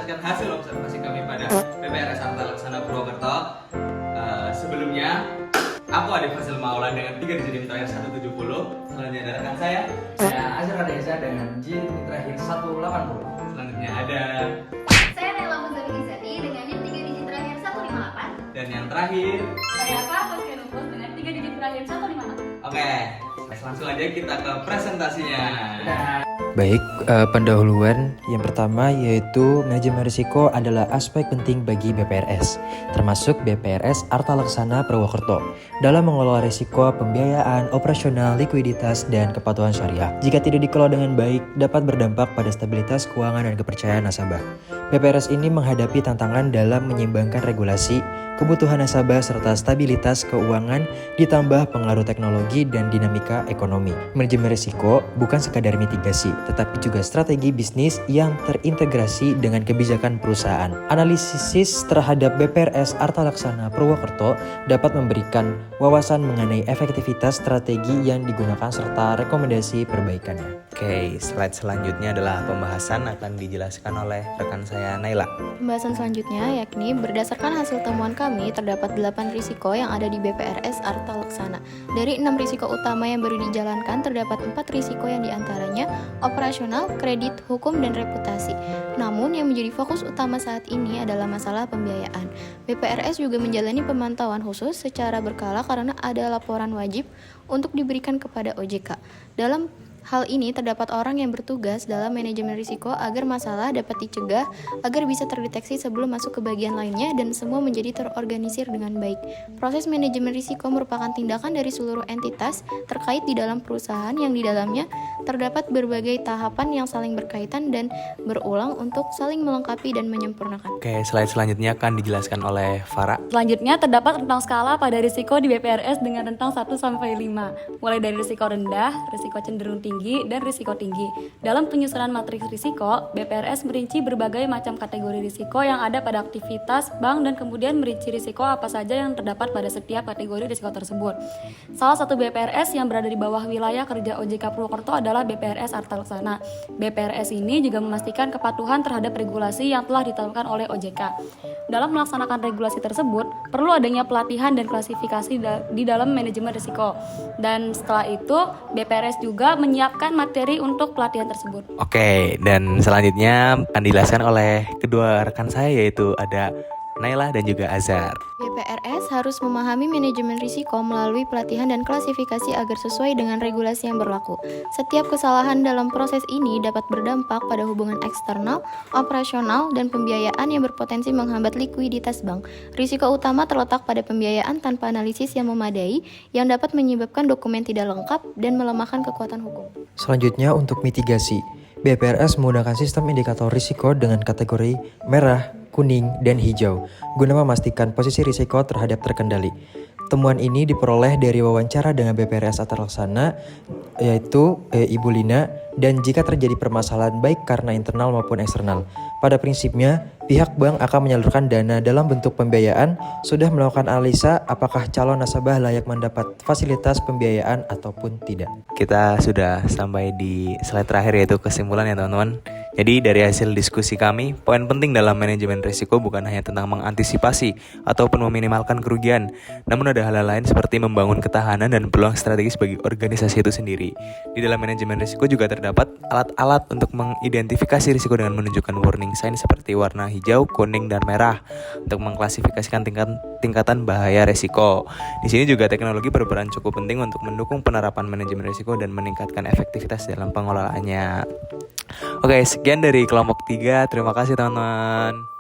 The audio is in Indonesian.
berdasarkan hasil observasi kami pada BPRS Arta Laksana Purwokerto. Sebelumnya, aku Adif Fasil Maula dengan 3 digit terakhir 170. Selanjutnya ada rekan saya Azra Reza dengan JIN terakhir 180. Selanjutnya ada Saya Nela Muzani dengan NIM 3 digit terakhir 158. dan yang terakhir. Saya Pak Nupus dengan 3 digit terakhir 156. Oke, langsung aja kita ke presentasinya. Baik, pendahuluan yang pertama yaitu manajemen risiko adalah aspek penting bagi BPRS, termasuk BPRS Arta Laksana Purwokerto, dalam mengelola risiko pembiayaan, operasional, likuiditas, dan kepatuhan syariah. Jika tidak dikelola dengan baik, dapat berdampak pada stabilitas keuangan dan kepercayaan nasabah. BPRS ini menghadapi tantangan dalam menyeimbangkan regulasi, kebutuhan nasabah serta stabilitas keuangan ditambah pengaruh teknologi dan dinamika ekonomi. Manajemen risiko bukan sekadar mitigasi, tetapi juga strategi bisnis yang terintegrasi dengan kebijakan perusahaan. Analisis terhadap BPRS Arta Laksana Purwokerto dapat memberikan wawasan mengenai efektivitas strategi yang digunakan serta rekomendasi perbaikannya. Oke, slide selanjutnya adalah pembahasan akan dijelaskan oleh rekan saya Naila. Pembahasan selanjutnya yakni berdasarkan hasil temuan kami terdapat 8 risiko yang ada di BPRS Arta Laksana. Dari 6 risiko utama yang baru dijalankan terdapat 4 risiko yang diantaranya operasional, kredit, hukum, dan reputasi. Namun yang menjadi fokus utama saat ini adalah masalah pembiayaan. BPRS juga menjalani pemantauan khusus secara berkala karena ada laporan wajib untuk diberikan kepada OJK. Dalam hal ini terdapat orang yang bertugas dalam manajemen risiko agar masalah dapat dicegah, agar bisa terdeteksi sebelum masuk ke bagian lainnya dan semua menjadi terorganisir dengan baik. Proses manajemen risiko merupakan tindakan dari seluruh entitas terkait di dalam perusahaan yang di dalamnya terdapat berbagai tahapan yang saling berkaitan dan berulang untuk saling melengkapi dan menyempurnakan. Oke, slide selanjutnya akan dijelaskan oleh Farah. Selanjutnya terdapat rentang skala pada risiko di BPRS dengan rentang 1 sampai 5, mulai dari risiko rendah, risiko cenderung tinggi, dan risiko tinggi. Dalam penyusunan matriks risiko, BPRS merinci berbagai macam kategori risiko yang ada pada aktivitas bank dan kemudian merinci risiko apa saja yang terdapat pada setiap kategori risiko tersebut. Salah satu BPRS yang berada di bawah wilayah kerja OJK Purwokerto adalah BPRS Arta Laksana. BPRS ini juga memastikan kepatuhan terhadap regulasi yang telah ditetapkan oleh OJK. Dalam melaksanakan regulasi tersebut, perlu adanya pelatihan dan klasifikasi di dalam manajemen risiko. Dan setelah itu, BPRS juga menyiapkan materi untuk pelatihan tersebut. Oke, dan selanjutnya akan dijelaskan oleh kedua rekan saya yaitu ada Naila dan juga Azhar. BPRS harus memahami manajemen risiko melalui pelatihan dan klasifikasi agar sesuai dengan regulasi yang berlaku. Setiap kesalahan dalam proses ini dapat berdampak pada hubungan eksternal, operasional, dan pembiayaan yang berpotensi menghambat likuiditas bank. Risiko utama terletak pada pembiayaan tanpa analisis yang memadai yang dapat menyebabkan dokumen tidak lengkap dan melemahkan kekuatan hukum. Selanjutnya untuk mitigasi, BPRS menggunakan sistem indikator risiko dengan kategori merah, kuning, dan hijau guna memastikan posisi risiko terhadap terkendali. Temuan ini diperoleh dari wawancara dengan BPRS Arta Laksana yaitu Ibu Lina, dan jika terjadi permasalahan baik karena internal maupun eksternal. Pada prinsipnya, pihak bank akan menyalurkan dana dalam bentuk pembiayaan, sudah melakukan analisa apakah calon nasabah layak mendapat fasilitas pembiayaan ataupun tidak. Kita sudah sampai di slide terakhir yaitu kesimpulan ya teman-teman. Jadi dari hasil diskusi kami, poin penting dalam manajemen risiko bukan hanya tentang mengantisipasi ataupun meminimalkan kerugian, namun ada hal lain seperti membangun ketahanan dan peluang strategis bagi organisasi itu sendiri. Di dalam manajemen risiko juga terdapat alat-alat untuk mengidentifikasi risiko dengan menunjukkan warning sign seperti warna hijau, kuning, dan merah untuk mengklasifikasikan tingkatan bahaya risiko. Di sini juga teknologi berperan cukup penting untuk mendukung penerapan manajemen risiko dan meningkatkan efektivitas dalam pengelolaannya. Oke, sekian dari kelompok 3. Terima kasih teman-teman.